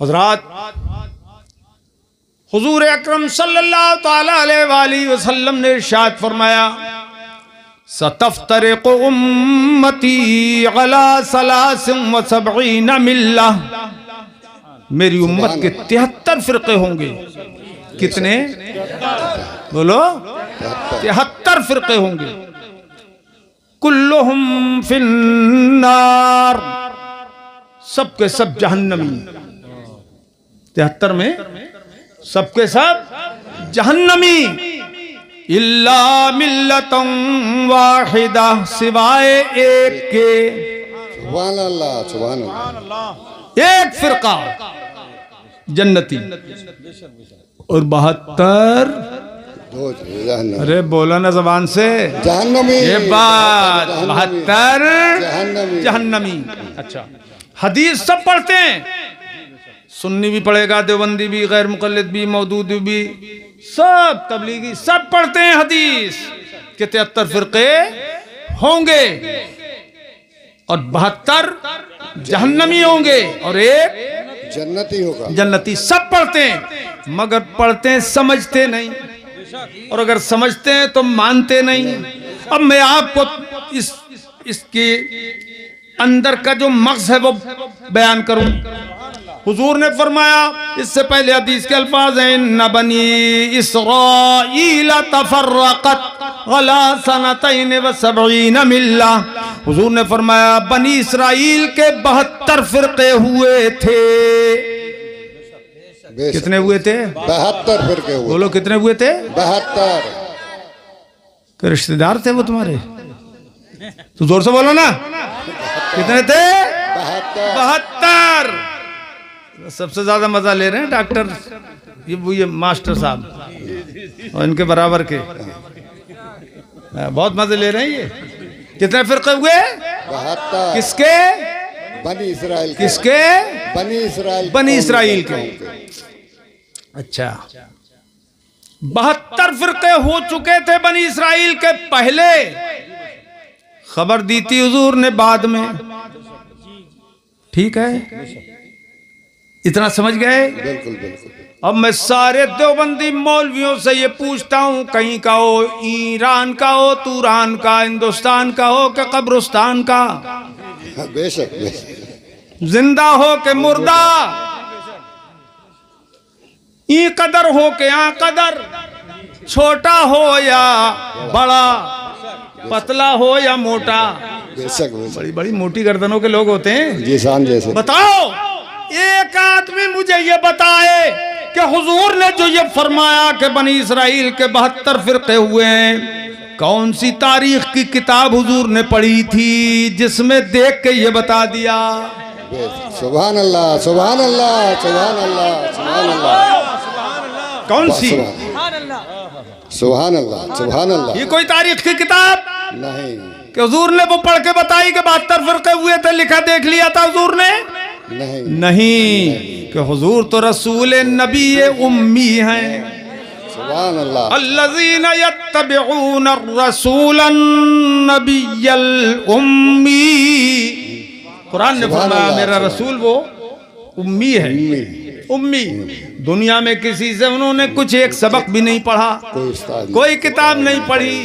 हज़रात हुजूर अकरम सल्लल्लाहु तआला अलैहि वसल्लम ने इरशाद फरमाया, सतफ्तरिक़ु उम्मती अला सलासिन व सबईन मिल्ला, मेरी उम्मत के 73 फिरके होंगे। कितने? बोलो, 73 फिरके होंगे। कुल्लुहुम फिन्नार, सबके सब जहन्नमी। 73 में सबके सब जहन्नमी। इल्ला मिल्लतन वाहिदा, सिवाय एक के। सुभान अल्लाह, सुभान अल्लाह। एक फिरका जन्नती और 72 अरे बोला ना जबान से, जहन्नमी। ये बात 72 जहन्नमी। अच्छा, हदीस सब पढ़ते हैं, सुन्नी भी पढ़ेगा, देवबंदी भी, गैर मुकल्लिद भी, मौदूदी भी, सब तबलीगी सब पढ़ते हैं हदीस के 73 फिरके होंगे और 72 जहन्नमी होंगे और एक जन्नती होगा। जन्नती। सब पढ़ते हैं, मगर पढ़ते हैं समझते नहीं, और अगर समझते हैं तो मानते नहीं। अब मैं आपको इसके अंदर का जो मग़ज़ है वो बयान करूं। हुजूर ने फरमाया, इससे पहले हदीस के अल्फाज हैं, न बनी इस्राईल तफर्रक़त अला सनतैन व सबईन मिल्ला। हुजूर ने फरमाया, बनी इसराइल के 72 फिरके हुए थे। कितने हुए थे? 72 फिरके हुए। बोलो, कितने हुए थे? 72। क्या रिश्तेदार थे वो तुम्हारे? तो जोर से बोलो ना, कितने थे? 72। सबसे ज्यादा मजा ले रहे हैं डॉक्टर, ये मास्टर साहब और इनके बराबर के, बहुत मजे ले रहे हैं ये। कितने फिरके हुए? 72। किसके? बनी इसराइल। किसके? बनी इसराइल। बनी इसराइल के। अच्छा, 72 फिरके हो चुके थे बनी इसराइल के। पहले खबर दी थी हुजूर ने बाद में। ठीक है, इतना समझ गए? बिल्कुल बिल्कुल। अब मैं सारे देवबंदी मौलवियों से ये पूछता हूँ, कहीं का हो, ईरान का हो, तुरान का, हिंदुस्तान का हो कि कब्रिस्तान का, बेशक बेशक, जिंदा हो के मुर्दा, ई कदर हो के आ कदर, छोटा हो या बड़ा, पतला हो या मोटा। बेशक बेशक। बड़ी बड़ी मोटी गर्दनों के लोग होते हैं। जी शान जैसे। बताओ, एक आदमी मुझे ये बताए कि हुजूर ने जो ये फरमाया कि बनी इसराइल के 72 फिरके हुए हैं, कौन सी तारीख की किताब हुजूर ने पढ़ी थी जिसमें देख के ये बता दिया? सुभान अल्लाह, सुभान अल्लाह, सुभान अल्लाह, सुभान अल्लाह। कौन सी? सुभान अल्लाह, सुभान अल्लाह। ये कोई तारीख की किताब नहीं कि हुजूर ने वो पढ़ के बताई कि 72 फिरके हुए थे, लिखा देख लिया था हुजूर ने? नहीं नहीं, कि हुजूर तो रसूल नबी उम्मी हैं। सुभान अल्लाह। अल्लज़ीना यत्तबिऊन रसूलन नबिय्यल उम्मी। कुरान ने फरमाया, मेरा रसूल वो उम्मी है। उम्मी, दुनिया में किसी से उन्होंने कुछ एक सबक भी नहीं पढ़ा, कोई किताब नहीं पढ़ी,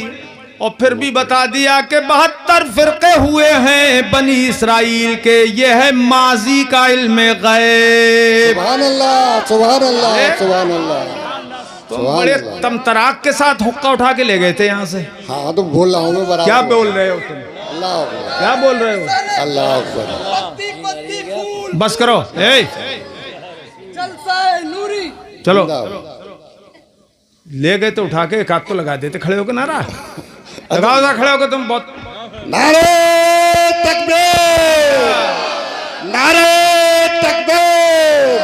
और फिर भी बता दिया कि 72 फिरके हुए हैं बनी इसराइल के। यह है माजी का इल्म गैब। सुभान अल्लाह, सुभान अल्लाह, सुभान अल्लाह। तो बड़े तमतराक के साथ हुक्का उठा के ले गए थे यहाँ से। हाँ तो बोल रहा हूँ मैं बराबर। क्या बोल रहे हो तुम? अल्लाह अकबर। क्या बोल रहे हो? अल्लाह अकबर। बस करो, चलो। ले गए तो उठा के एक हाथ तो लगा देते, खड़े होकर नारा लगाओ ना, खड़े होकर तुम। बहुत नारे तकबीर, नारे तकबीर।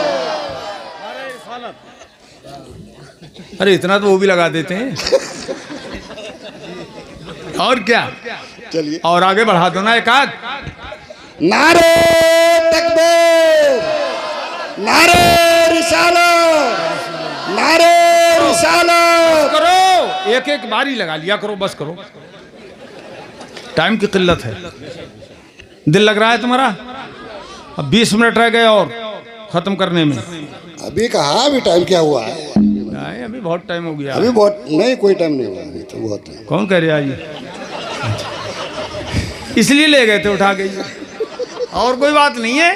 अरे इतना तो वो भी लगा देते हैं। और क्या, चलिए और आगे बढ़ा दो ना एक हाथ। नारे तकबीर, नारे रिसालत, नारे रिसालत। करो, एक एक बारी लगा लिया करो, बस करो, टाइम की किल्लत है। दिल लग रहा है तुम्हारा? अब 20 मिनट रह गए और खत्म करने में। अभी कहा, अभी टाइम क्या हुआ है? नहीं, अभी बहुत टाइम हो गया। अभी बहुत नहीं, कोई टाइम नहीं हुआ अभी तो बहुत है। कौन कह रहा है ये? इसलिए ले गए थे उठा के, और कोई बात नहीं है।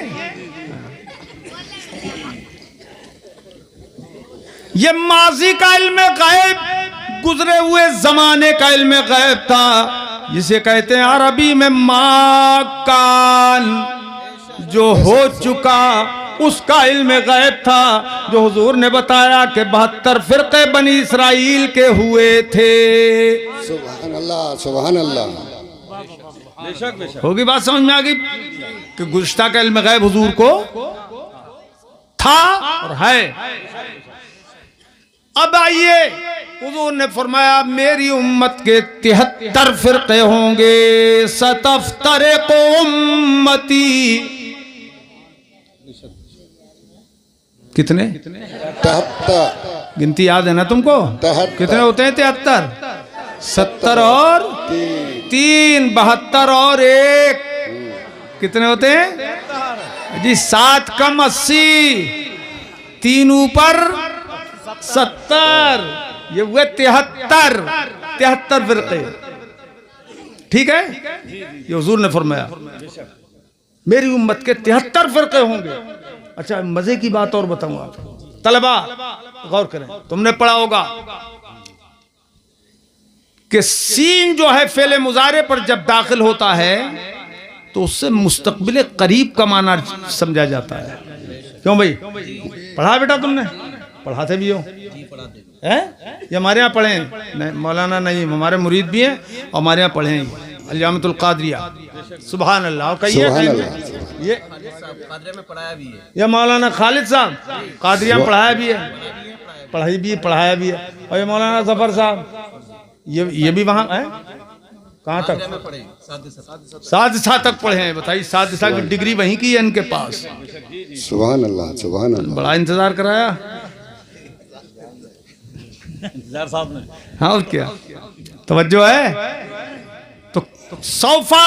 ये माजी का इल्म गैब, गुजरे हुए जमाने का इल्म गैब था, जिसे कहते हैं अरबी में माकान, जो हो चुका उसका इल्म गैब था, जो हुजूर ने बताया कि 72 फिरके बनी इसराइल के हुए थे। सुभान अल्लाह, सुभान अल्लाह। होगी बात समझ में आ गई कि गुज़श्ता का इल्म गैब हुजूर को था और है। अब आइए, हुजूर ने फरमाया मेरी उम्मत के 73 फिरके होंगे। सतफ्तरिक़ु उम्मती, कितने? 73। गिनती याद है ना तुमको? 73। कितने होते हैं? 73, 70 और 3, 72 और 1, कितने होते हैं जी? 7 कम 80, 3 ऊपर 70, ये हुए 73 फिरके। ठीक है, ये हुजूर ने फरमाया मेरी उम्मत के 73 फिरके होंगे। अच्छा, मजे की बात और बताऊं आपको, तलबा गौर करें, तुमने पढ़ा होगा कि सीन जो है फेले मुजारे पर जब दाखिल होता है तो उससे मुस्तकबिल करीब का माना समझा जाता है। क्यों भाई? पढ़ा बेटा तुमने? पढ़ाते भी हो हैं? ये हमारे यहाँ पढ़े हैं? नहीं, मौलाना नहीं, हमारे मुरीद भी हैं और हमारे यहाँ पढ़े हैं अल-जामिअतुल क़ादिरिया। सुभान अल्लाह। और कहिए ये कादरिया में पढ़ाया भी है, ये मौलाना खालिद साहब कादरिया में पढ़ाया भी है, पढ़ाई भी, पढ़ाया भी है। और ये मौलाना जफर साहब, ये भी वहाँ है। कहाँ तक? सादिसा तक पढ़े हैं। बताइए, सादिसा की डिग्री वहीं की है इनके पास। सुभान अल्लाह, सुभान अल्लाह। बड़ा इंतजार कराया साहब ने। हाँ, और क्या तवज्जो है? तो सौफा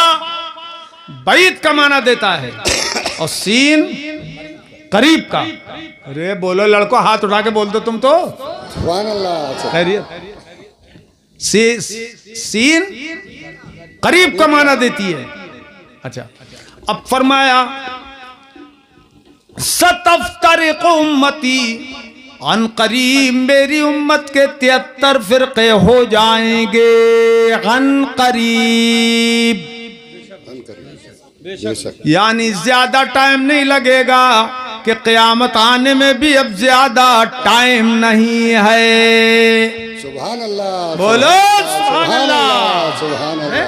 बैत का माना देता है और सीन करीब का। अरे बोलो लड़को, हाथ उठा के बोल दो तुम तो। सुभान अल्लाह। खैरियत। सीन करीब का माना देती है। अच्छा, अब फरमाया सतफ्तरिक़ु उम्मती, अन करीब मेरी उम्मत के 73 फिरके हो जाएंगे। अन करीब यानी ज्यादा टाइम नहीं लगेगा, कि क़यामत आने में भी अब ज्यादा टाइम नहीं है। सुभान अल्लाह, बोलो सुभान अल्लाह, सुभान अल्लाह।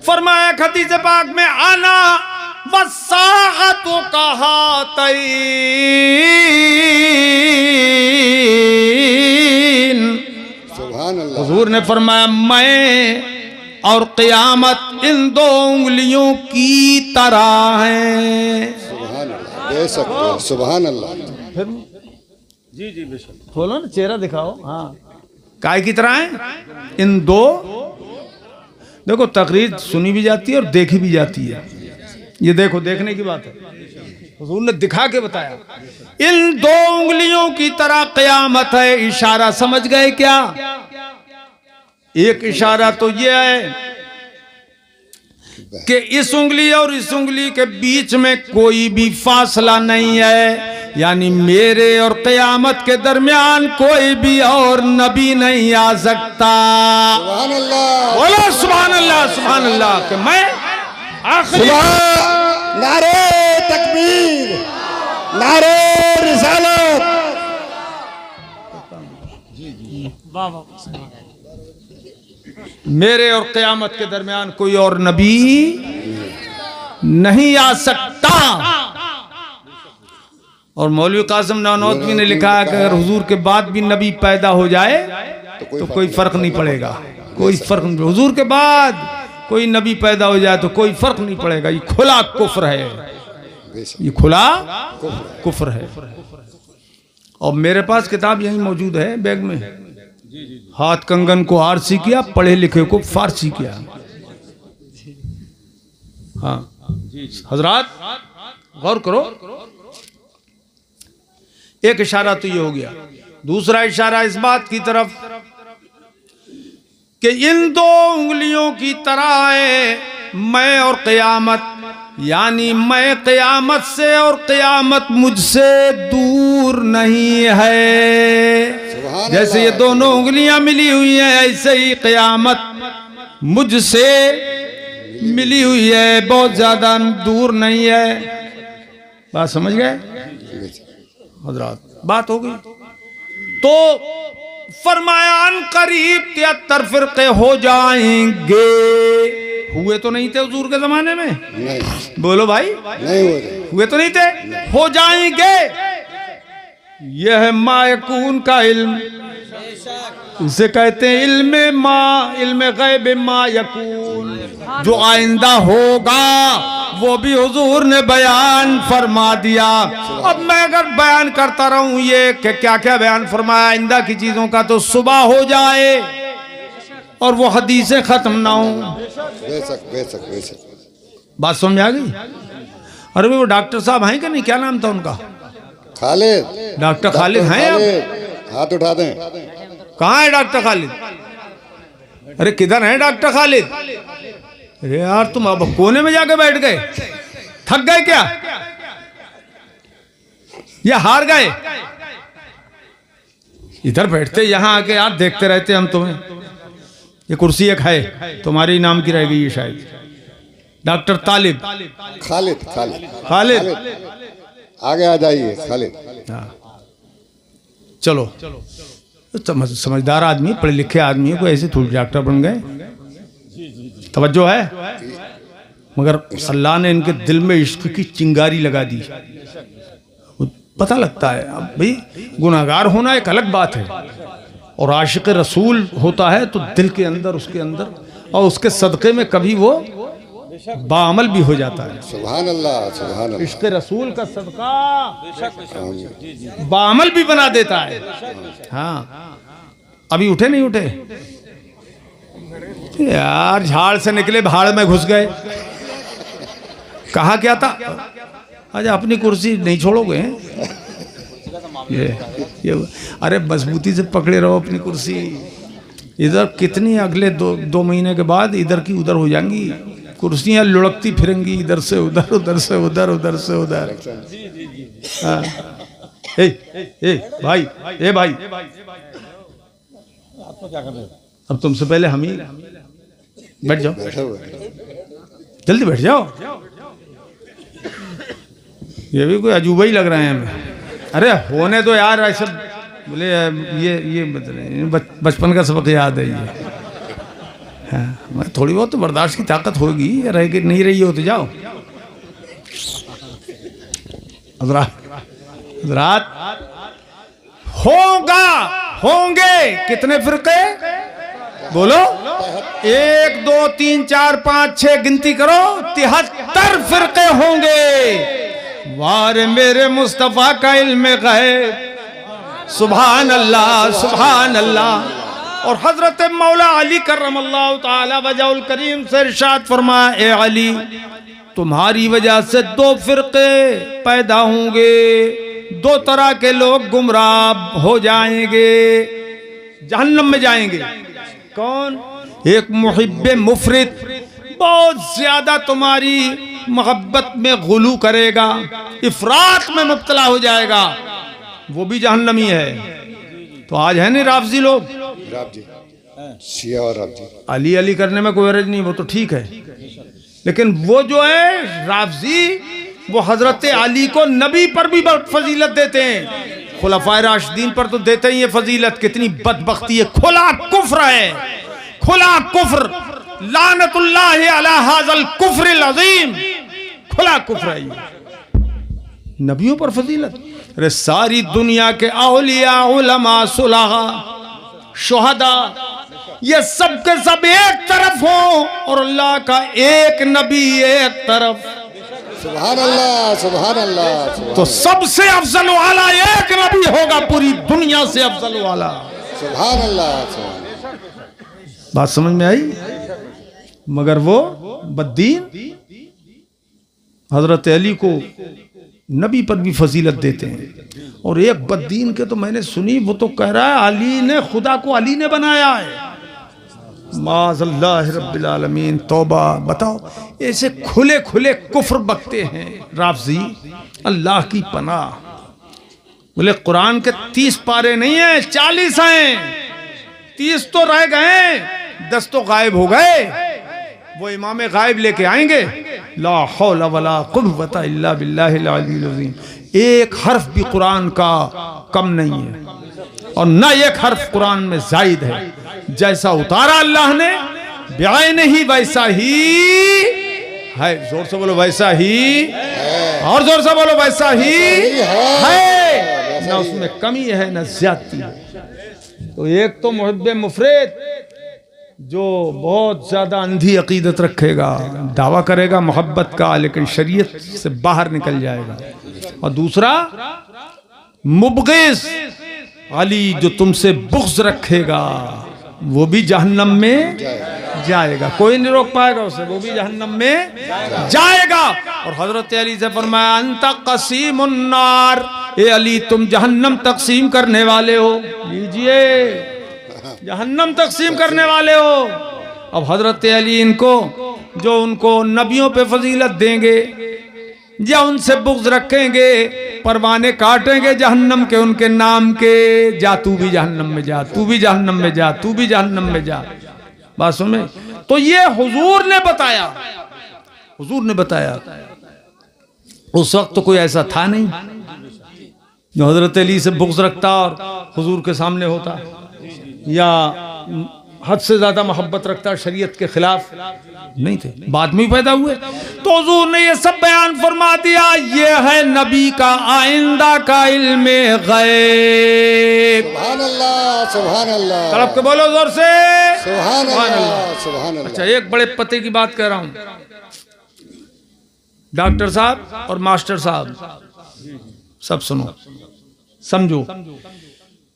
फरमाया हदीस पाक में आना वसाअतु कहातैन, सुभान अल्लाह। हुजूर ने फरमाया मैं और क़यामत इन 2 उंगलियों की तरह है। सुभान अल्लाह, दे सकते हो। सुभान अल्लाह। जी जी बेशक। खोलो ना, चेहरा दिखाओ। हाँ, काय की तरह है इन 2। देखो, तकरीर सुनी भी जाती है और देखी भी जाती है। ये देखो, देखने की बात है, हुजूर ने दिखा के बताया। इन 2 उंगलियों की तरह क़यामत है। इशारा समझ गए क्या? एक इशारा तो यह है कि इस उंगली और इस उंगली के बीच में कोई भी फासला नहीं है, यानी मेरे और क़यामत के दरमियान कोई भी और नबी नहीं आ सकता। सुभान अल्लाह, बोलो सुभान अल्लाह, सुभान अल्लाह। कि मैं आखिरी नारे तकबीर, नारे रिसालत। मेरे और क़यामत के दरमियान कोई और नबी नहीं आ सकता। और मौलवी कासिम नानोतवी ने लिखा है कि अगर हुजूर के बाद भी नबी पैदा हो जाए तो कोई फर्क नहीं पड़ेगा। कोई फर्क नहीं। हुजूर के बाद कोई नबी पैदा हो जाए तो कोई फर्क नहीं पड़ेगा। ये खुला कुफ्र है, ये खुला कुफ्र है। और मेरे पास किताब यही मौजूद है बैग में। हाथ कंगन को आरसी किया, पढ़े लिखे को फारसी किया। हाँ हजरात, गौर करो, एक इशारा तो ये हो गया। दूसरा इशारा इस बात की तरफ कि इन दो उंगलियों की तरह है मैं और क़यामत, यानी मैं क़यामत से और क़यामत मुझसे दूर नहीं है। जैसे ये दोनों उंगलियां मिली हुई हैं, ऐसे ही क़यामत मुझसे मिली हुई है, बहुत ज्यादा दूर नहीं है। बात समझ गए हजरात? बात हो गई। तो फरमाया अन करीब 73 फिरके हो जाएंगे। हुए तो नहीं थे हुजूर के जमाने में? नहीं, बोलो भाई, नहीं हुए तो नहीं थे, हो जाएंगे। यह है मायकून का इल्म, इसे कहते हैं इल्म गैब मा यकून। जो आइंदा होगा वो भी हुजूर ने बयान फरमा दिया। अब मैं अगर बयान करता रहूं ये कि क्या क्या बयान फरमाया आइंदा की चीजों का, तो सुबह हो जाए और वो हदीसें खत्म ना हो। बेशक। बात समझ आ गई? अरे वो डॉक्टर साहब हैं कि नहीं, क्या नाम था उनका? खालिद, डॉक्टर खालिद हैं? अब हाथ उठा दें। कहाँ है डॉक्टर खालिद? अरे किधर है डॉक्टर खालिद? अरे यार तुम अब कोने में जाके बैठ गए, थक गए क्या या हार गए? इधर बैठते यहाँ आके यार देखते रहते हम तुम्हें। ये कुर्सी एक है तुम्हारी नाम की रह गई है शायद। डॉक्टर तालिब, खालिद आगे आ जाइए। खालिद, हाँ चलो। समझदार आदमी, पढ़े लिखे आदमी को ऐसे थोड़ी डॉक्टर बन गए, तवज्जो है। मगर अल्लाह ने इनके दिल में इश्क की चिंगारी लगा दी, पता लगता है। अब भाई गुनाहगार होना एक अलग बात है, और आशिक रसूल होता है तो दिल के अंदर, उसके अंदर, और उसके सदक़े में कभी वो बाअमल भी हो जाता है। सुभान अल्लाह। इश्क रसूल का सदका बाअमल भी बना देता है। हाँ, अभी उठे नहीं उठे यार, झाड़ से निकले भाड़ में घुस गए। कहा क्या था? अच्छा अपनी कुर्सी नहीं छोड़ोगे? ये अरे मजबूती से पकड़े रहो अपनी कुर्सी। इधर कितनी अगले दो महीने के बाद इधर की उधर हो जाएंगी, कुर्सियां लुढ़कती फिरेंगी, इधर से उधर, उधर से उधर, उधर से उधर। भाई, ए भाई, अब तुमसे पहले हम ही बैठ जाओ, जल्दी बैठ जाओ। ये भी कोई अजूबा ही लग रहे हैं हमें। अरे होने दो यार, ऐसे बोले ये बचपन का सबक याद है ये। हाँ, थोड़ी बहुत तो बर्दाश्त की ताकत होगी, रह के नहीं रही हो तो जाओ। हज़रात होंगे कितने फिरके? बोलो, 1 2 3 4 5 6 गिनती करो, 73 फिरके होंगे। वारे मेरे मुस्तफा का इल्म गैब, सुभान अल्लाह, सुभान अल्लाह। और हजरत मौला अली करमल्लाहु ताला वजहुल करीम से इरशाद फरमाया, ए अली तुम्हारी वजह से 2 फिरके पैदा होंगे, 2 तरह के लोग गुमराह हो जाएंगे, जहन्नम में जाएंगे। कौन? एक मुहिब्बे मुफरित, बहुत ज्यादा तुम्हारी मोहब्बत में गुलू करेगा, इफरात में मुब्तला हो जाएगा, वो भी जहन्नमी है। तो आज है नहीं राफजी लोग, शिया और राफजी, अली अली करने में कोई हर्ज नहीं, वो तो ठीक है। लेकिन वो जो है राफजी, वो हजरत अली को नबी पर भी फजीलत देते हैं, खुलफाए राशिदीन पर तो देते ही ये फजीलत। कितनी बदबख्ती है, खुला कुफ्र है, खुला कुफ्र, लानतुल्लाहि अला हाज़ल कुफ्रिल अज़ीम, खुला कुफ्र है ये। नबियों पर फजीलत। अरे सारी दुनिया के औलिया, उलमा, सुलहा, शुहदा, ये सब के सब एक तरफ हो और अल्लाह का एक नबी एक तरफ। सुभान अल्लाह, सुभान अल्लाह। तो सबसे अफजल वाला एक नबी होगा पूरी दुनिया से अफजल वाला। सुभान अल्लाह। बात समझ में आई? मगर वो बद्दीन हजरत अली को नबी पर भी फजीलत देते हैं। और एक बद्दीन के तो मैंने सुनी, वो तो कह रहा है अली ने खुदा को अली ने बनाया है। माज़ल्लाह रब्बिल आलमीन, तौबा। बताओ, ऐसे खुले खुले कुफ्र बकते हैं राफ़ज़ी, अल्लाह की पनाह। बोले कुरान के 30 पारे नहीं है, 40 हैं। 30 तो रह गए, 10 तो गायब हो गए। वो इमाम गायब लेके आएंगे। ला हौला वला कुव्वता इल्ला बिल्लाहिल अलील अज़ीम। एक हर्फ भी कुरान का कम नहीं है और न एक हर्फ कुरान में जायद है। जैसा उतारा अल्लाह ने ब्यान ही वैसा ही है। जोर से बोलो वैसा ही, और जोर से बोलो वैसा ही है। ना उसमें कमी है न ज्यादती है। तो एक तो मुहिब्बे मुफरेद जो बहुत ज्यादा अंधी अकीदत रखेगा, दावा करेगा मोहब्बत का, लेकिन शरीयत से बाहर निकल जाएगा। और दूसरा मुबग़िज़ अली, जो तुमसे बुग़्ज़ रखेगा वो भी जहन्नम में जाएगा। कोई नहीं रोक पाएगा उसे, वो भी जहन्नम में जाएगा। और हजरत अली से फरमाया अंता क़सीमुन नार, ए अली तुम जहन्नम तकसीम करने वाले हो। लीजिए, जहन्नम तकसीम करने वाले हो। अब हजरत अली इनको, जो उनको नबियों पे फजीलत देंगे या उनसे बुग़्ज़ रखेंगे, परवाने काटेंगे जहन्नम के उनके नाम के, जा तू भी जहन्नम में जा, तू भी जहन्नम में जा, तू भी जहन्नम में जा। बात सुने, तो ये हुजूर ने बताया, हुजूर ने बताया। उस वक्त तो कोई ऐसा था नहीं जो हजरत अली से बुग़्ज़ रखता और हुजूर के सामने होता, या हद से ज्यादा मोहब्बत रखता, शरीयत के खिलाफ नहीं थे। बाद में पैदा हुए तो हुजूर ने ये सब बयान फरमा दिया। ये है नबी का आइंदा का इल्मे गैब। सुभान अल्लाह, सुभान अल्लाह। तड़प के बोलो जोर से सुभान अल्लाह, सुभान अल्लाह। अच्छा, एक बड़े पते की बात कह रहा हूं। डॉक्टर साहब और मास्टर साहब सब सुनो, समझो।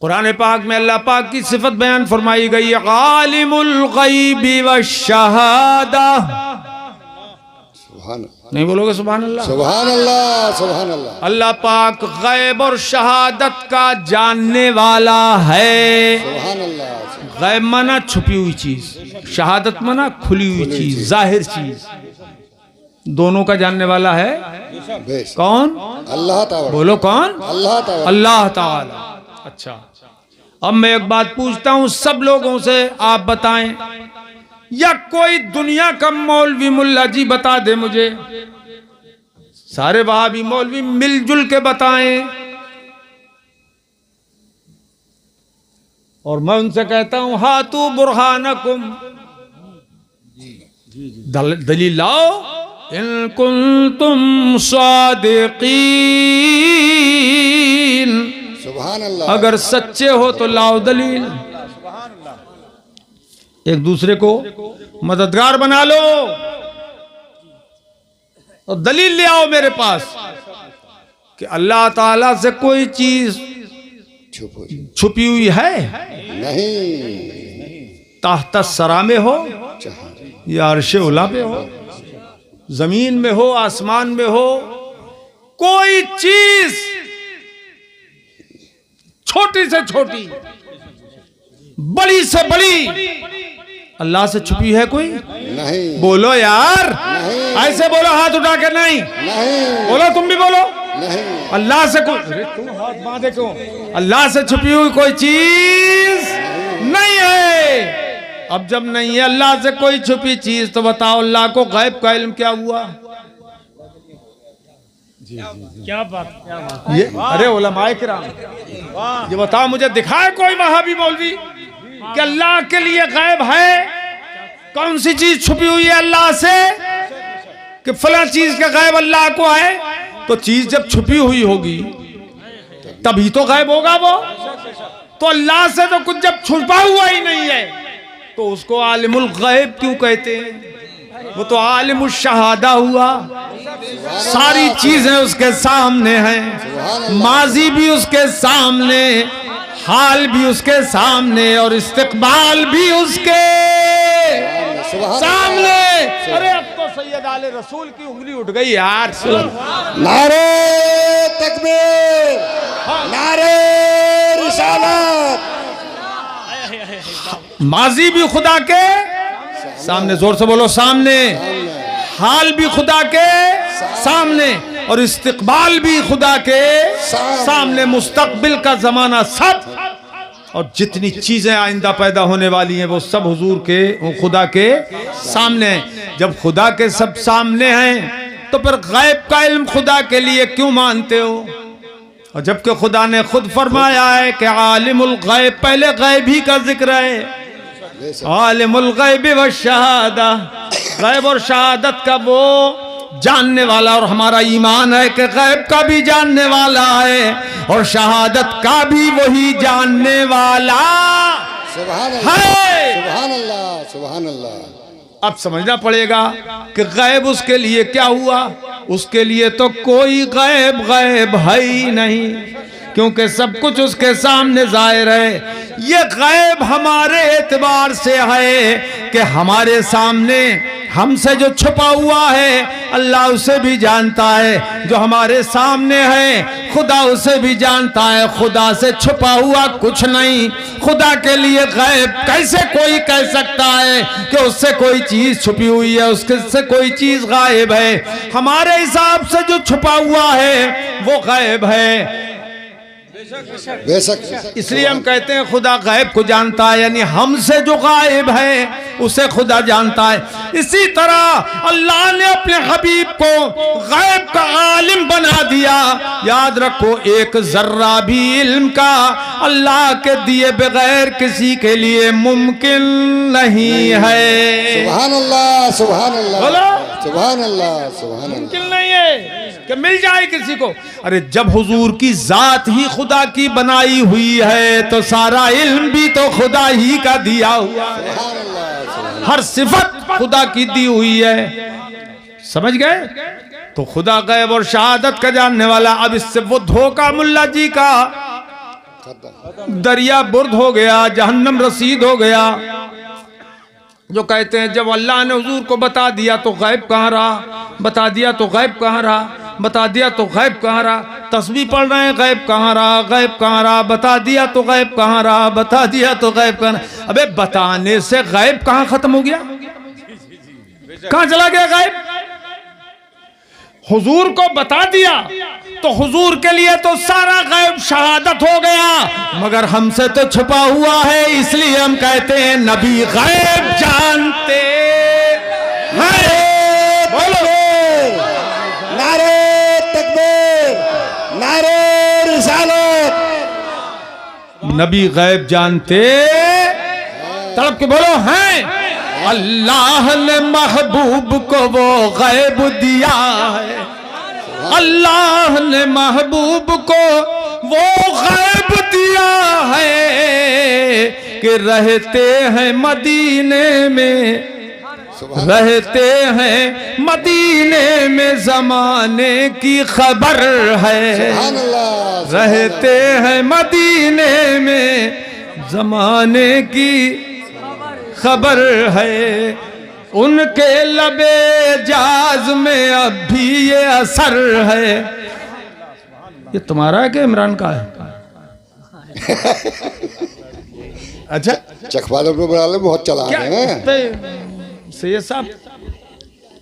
कुरान पाक में अल्लाह पाक की सिफत बयान फरमाई गई, आलिमुल गैबि वश्शहादा। सुभान, नहीं बोलोगे सुभान अल्लाह? सुभान अल्लाह, सुभान अल्लाह। अल्लाह पाक गैब और शहादत का जानने वाला है। सुभान अल्लाह। गैब माना छुपी हुई चीज, शहादत माना खुली हुई चीज, जाहिर चीज। दोनों का जानने वाला है कौन? अल्लाह ताला। बोलो कौन? अल्लाह ताला। अल्लाह ताला। अच्छा, अब मैं एक बात पूछता हूं सब लोगों से, आप बताएं, या कोई दुनिया का मौलवी मुल्ला जी बता दे मुझे, सारे वहाबी मौलवी मिलजुल के बताएं, और मैं उनसे कहता हूं हातू बुरहानकुम, दलील लाओ, इन कुंतुम सादिकीन, सुभान अल्लाह। अगर सच्चे हो तो लाओ दलील। एक दूसरे को मददगार बना लो और दलील ले आओ मेरे पास कि अल्लाह ताला से कोई चीज छुपी हुई है नहीं, ताहता सरा में हो या अर्शे उला पे हो, जमीन में हो, आसमान में हो, कोई चीज छोटी से छोटी, बड़ी से बड़ी अल्लाह से छुपी है कोई? नहीं। बोलो यार, नहीं। ऐसे बोलो हाथ उठा के। नहीं, नहीं। बोलो, तुम भी बोलो। नहीं। अल्लाह से कोई, अरे तुम हाथ बांधे क्यों? अल्लाह से छुपी हुई कोई चीज नहीं है। अब जब नहीं है अल्लाह से कोई छुपी चीज, तो बताओ अल्लाह को गैब का इल्म क्या हुआ? क्या बात ये अरे उलमाए किराम, ये बताओ मुझे, दिखाए कोई वहाबी मौलवी कि अल्लाह के लिए गैब है? कौन सी चीज छुपी हुई है अल्लाह से कि फला चीज का गैब अल्लाह को है? तो चीज जब छुपी हुई होगी तभी तो गैब होगा वो। तो अल्लाह से तो कुछ जब छुपा हुआ ही नहीं है तो उसको आलिमुल गैब क्यों कहते हैं? वो तो आलिमुल शहादा हुआ। सारी चीजें उसके सामने हैं, माजी भी उसके सामने, हाल भी उसके सामने, और इस्तिकबाल भी उसके सामने। अरे अब तो सैयद आले रसूल की उंगली उठ गई यार। नारे तकबीर, नारे रिसालत। माजी भी खुदा के सामने, जोर से बोलो सामने, हाल भी खुदा के सामने और इस्तिकबाल भी खुदा के सामने, मुस्तकबिल का जमाना सब, और जितनी चीजें आइंदा पैदा होने वाली हैं वो सब हुजूर के, वो खुदा के सामने हैं। जब खुदा के सब सामने हैं तो फिर गैब का इल्म खुदा के लिए क्यों मानते हो? और जबकि खुदा ने खुद फरमाया है कि आलिमुल गैब, पहले गैब ही का जिक्र है। आलिमुल गैब व शहादा, गैब और शहादत का वो जानने वाला, और हमारा ईमान है कि गैब का भी जानने वाला है और शहादत का भी वही जानने वाला सुभान अल्लाह, है। सुभान अल्लाह, सुभान अल्लाह। अब समझना पड़ेगा कि गैब उसके लिए क्या हुआ। उसके लिए तो कोई गैब गैब है ही नहीं, क्योंकि सब कुछ उसके सामने जाहिर है। ये गैब हमारे एतबार से है कि हमारे सामने हमसे जो छुपा हुआ है अल्लाह उसे भी जानता है, जो हमारे सामने है खुदा उसे भी जानता है। खुदा से छुपा हुआ कुछ नहीं। खुदा के लिए गैब कैसे कोई कह सकता है कि उससे कोई चीज छुपी हुई है, उसके से कोई चीज गायब है? हमारे हिसाब से जो छुपा हुआ है वो गैब है। बेशक। इसलिए हम कहते हैं खुदा गैब को जानता है, यानी हमसे जो गायब है उसे खुदा जानता है। इसी तरह अल्लाह ने अपने हबीब को गैब का आलिम बना दिया। याद रखो, एक जर्रा भी इल्म का अल्लाह के दिए बगैर किसी के लिए मुमकिन नहीं है। सुभान अल्लाह, सुभान अल्लाह, बोलो। सुभान अल्लाह, सुभान अल्लाह। मुमकिन नहीं है कि मिल जाए किसी को। अरे जब हुजूर की जात ही खुदा की बनाई हुई है तो सारा इल्म भी तो खुदा ही का दिया हुआ है। हर सिफत खुदा की दी हुई है। समझ गए? तो खुदा गैब और शहादत का जानने वाला। अब इससे वो धोखा मुल्ला जी का दरिया बुर्द हो गया, जहन्नम रसीद हो गया, जो कहते हैं जब अल्लाह ने हुजूर को बता दिया तो गैब कहाँ रहा, बता दिया तो गैब कहाँ रहा, बता दिया तो गैब कहाँ रहा। तस्बीह पढ़ रहे हैं, गैब कहाँ रहा, गैब कहाँ रहा, बता दिया तो गैब कहाँ रहा, बता दिया तो गैब कहाँ रहा। अबे बताने से गैब कहाँ खत्म हो गया, कहाँ चला गया गैब? हुजूर को बता दिया तो हुजूर के लिए तो सारा गैब शहादत हो गया, मगर हमसे तो छुपा हुआ है। इसलिए हम कहते हैं नबी गैब जानते हैं। बोलो नारे तकबीर, नारे रिसालत। नबी गैब जानते, तड़प के बोलो हैं। अल्लाह ने महबूब को वो गैब दिया है, अल्लाह ने महबूब को वो गैब दिया है कि रहते हैं मदीने में, रहते हैं मदीने में ज़माने की खबर है। रहते हैं मदीने में ज़माने की खबर है। उनके लबे जाज में अब भी ये असर है। ये तुम्हारा है कि इमरान का है? अच्छा, चखवाले वाले बहुत चला क्या रहे हैं। इस पे सैयद साहब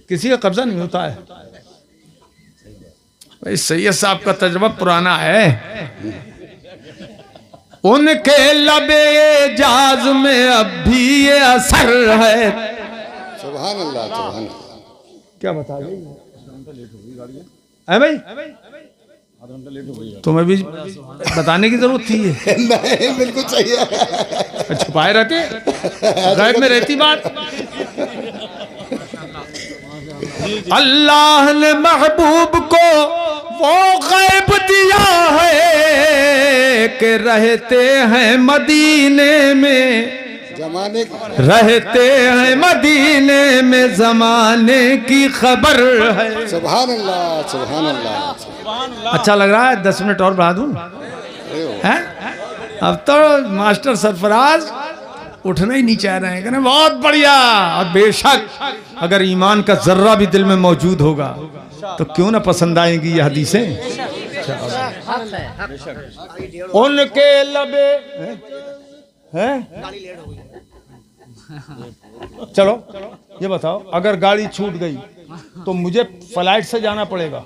किसी का कब्जा नहीं होता है भाई। सैयद साहब का तजुर्बा पुराना है। उनके लबे जाज में अब भी ये असर है। सुभान अल्लाह, सुभान अल्लाह। क्या बता रही है भाई? तुम्हें भी बताने की जरूरत थी? नहीं, बिल्कुल सही है। छुपाए रहते, गैब में रहती बात। अल्लाह ने महबूब को वो गैब दिया है कि रहते हैं मदीने में, जमाने रहते हैं मदीने में ज़माने की खबर है। सुभान अल्लाह, सुभान अल्लाह। अच्छा लग रहा है? 10 मिनट और बढ़ा दूं? हैं? अब तो मास्टर सरफराज उठना ही नहीं चाह रहे हैं। कहना बहुत बढ़िया। और बेशक अगर ईमान का जर्रा भी दिल में मौजूद होगा तो क्यों ना पसंद आएंगी ये हदीसें। उनके लबे हैं। चलो ये बताओ, अगर गाड़ी छूट गई तो मुझे फ्लाइट से जाना पड़ेगा,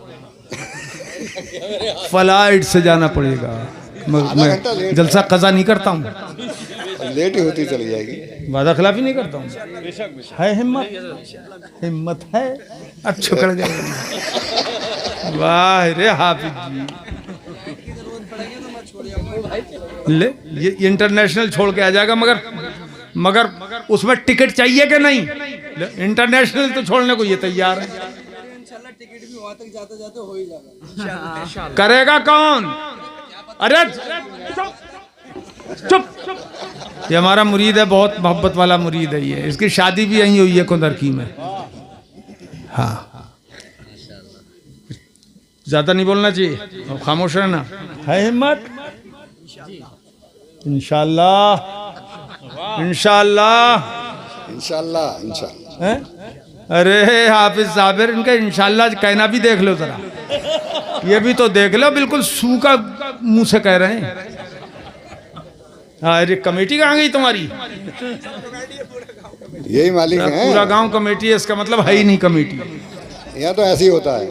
फ्लाइट से जाना पड़ेगा। मैं जलसा कज़ा नहीं करता हूँ, लेट ही होती चली जाएगी, वादा खिलाफी नहीं करता हूँ। है हिम्मत, हिम्मत है अब छुकड़ जाएगी। वाह रे हाफिज जी, ले ये इंटरनेशनल छोड़ के आ जाएगा, मगर उसमें टिकट चाहिए कि नहीं? इंटरनेशनल तो छोड़ने को ये तैयार है। टिकट भी वहां तक जाते जाते हो ही जाएगा। करेगा कौन? अरे चुप, ये हमारा मुरीद है, बहुत मोहब्बत वाला मुरीद है ये। इसकी शादी भी यहीं हुई है कुंदरकी में। हाँ, ज्यादा नहीं बोलना चाहिए, खामोश रहना। है हिम्मत? इंशाअल्लाह इंशाअल्लाह इंशाअल्लाह इंशाअल्लाह। हैं? अरे हाफिज साबिर, इनका इंशाअल्लाह कहना भी देख लो जरा, ये भी तो देख लो, बिल्कुल सू का मुंह से कह रहे हैं। अरे कमेटी कहाँ गई तुम्हारी? यही मालिक है, पूरा गांव कमेटी है, इसका मतलब है ही नहीं कमेटी। यहाँ तो ऐसे ही होता है।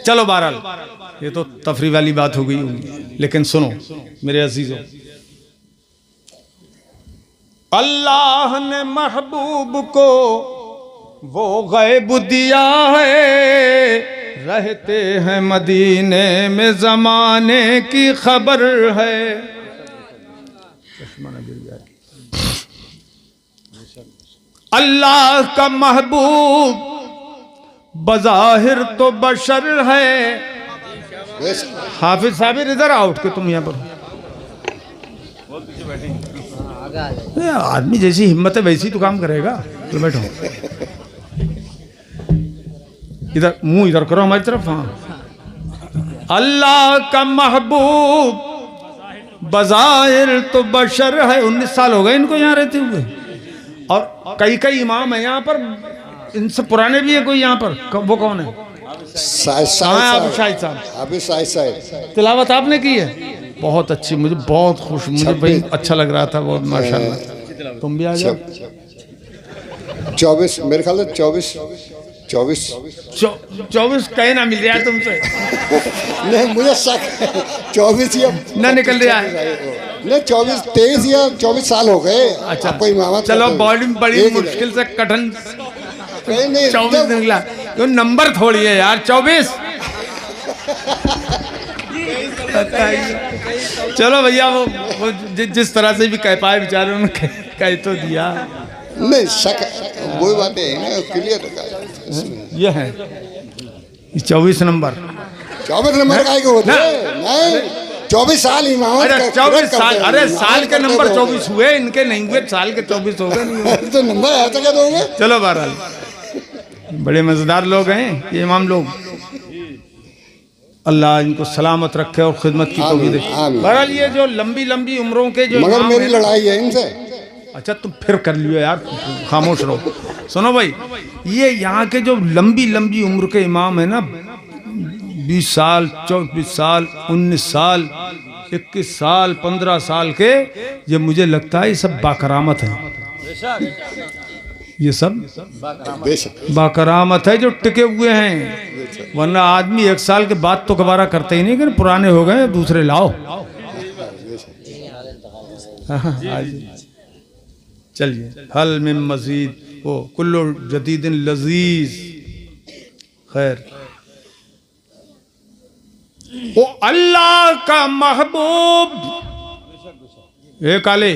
चलो बहरहाल, ये तो तफरी वाली बात हो गई होगी, लेकिन सुनो मेरे अजीजों, अल्लाह ने महबूब को वो गैब दिया है, रहते हैं मदीने में जमाने की खबर है। अल्लाह का महबूब बज़ाहिर तो बशर है। हाफिज साबिर इधर आओ, उठ के तुम यहाँ पर। आदमी जैसी हिम्मत है वैसी तो काम करेगा। तो बैठो, इधर मुंह इधर करो हमारी तरफ। हाँ, अल्लाह का महबूब बज़ाहिर तो बशर है। 19 साल हो गए इनको यहाँ रहते हुए, और कई इमाम है यहाँ पर, इनसे पुराने भी है कोई यहाँ पर। वो कौन है? शाहिद साहब। अभी शाहिद साहब तिलावत आपने की है, बहुत अच्छी, मुझे बहुत खुश, मुझे भाई अच्छा लग रहा था बहुत, माशाल्लाह। तुम भी आ जाओ। 24 मेरे ख्याल से 24 कहना मिल रहा है तुमसे। नहीं, मुझे शक 24 या ना निकल रहा है। नहीं, 23 या 24 साल हो गए। अच्छा, कोई मामा चलो बॉडी बड़ी मुश्किल से कठिन 24 निकला, तो नंबर थोड़ी है यार 24। चलो भैया, वो जिस तरह से भी कह पाए बेचारे, उन्होंने कह तो दिया। नहीं शक, वही बात है, क्लियर ये है 24 नंबर। 24 नंबर का होते नहीं, 24 साल इमाम। अरे 24 साल, अरे साल के नंबर 24 हुए, इनके नहीं हुए, साल के 24 हो गए। तो नंबर ऐसा क्या दोगे? चलो बहरहाल, बड़े मजेदार लोग हैं ये इमाम लोग, अल्लाह इनको सलामत रखे और खिदमत की तौफीक दे। बहरहाल ये जो लंबी लंबी उम्रों के जो, मगर मेरी लड़ाई है इनसे। अच्छा तुम फिर कर लियो यार, खामोश रहो। सुनो भाई, ये यहाँ के जो लंबी लंबी उम्र के इमाम है ना, 20 साल 24 साल 19 साल 21 साल 15 साल के, ये मुझे लगता है ये सब बाकरामत है। ये सब बाकरामत है जो टिके हुए हैं, वरना आदमी 1 साल के बाद तो दोबारा करते ही नहीं, कि पुराने हो गए दूसरे लाओ। चलिए, हल में मजीद वो कुल्लो जदीदिन लजीज। खैर, वो अल्लाह का महबूब, काले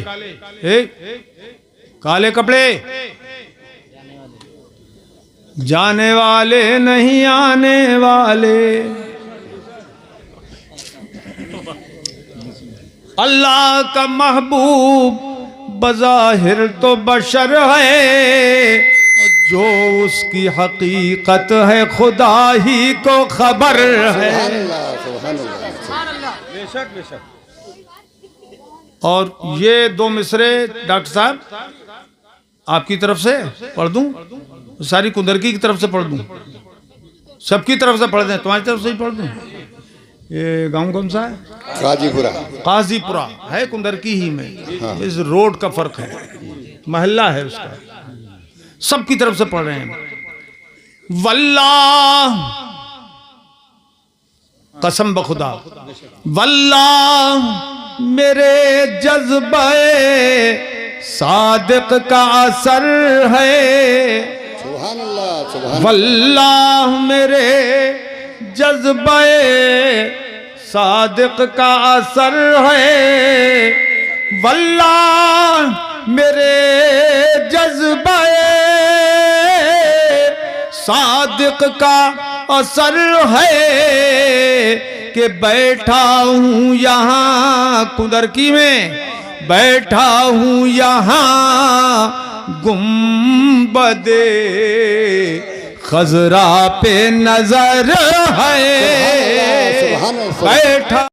काले कपड़े, जाने वाले नहीं आने वाले। अल्लाह का महबूब बज़ाहिर तो बशर है, जो उसकी हकीकत है खुदा ही को खबर है। और ये 2 मिसरे डॉक्टर साहब आपकी तरफ से पढ़ दूं, सारी कुंदरकी की तरफ से पढ़ दूं, सबकी तरफ से पढ़ दें, तुम्हारी तरफ से ही पढ़ दूं। ये गांव कौन सा है? काजीपुरा। काजीपुरा है कुंदरकी ही में। हाँ। इस रोड का फर्क है, महल्ला है उसका। सबकी तरफ से पढ़ रहे हैं। वल्लाह, कसम बखुदा, वल्लाह मेरे जज्बे सादिक का असर है। सुभान अल्लाह, सुभान वल्लाह मेरे जज्बे सादिक का असर है। वल्लाह मेरे जज्बे सादिक का असर है कि बैठा हूँ यहाँ कुंदरकी में, बैठा हूँ यहाँ गुंबदे खजरा पे नजर है। बैठा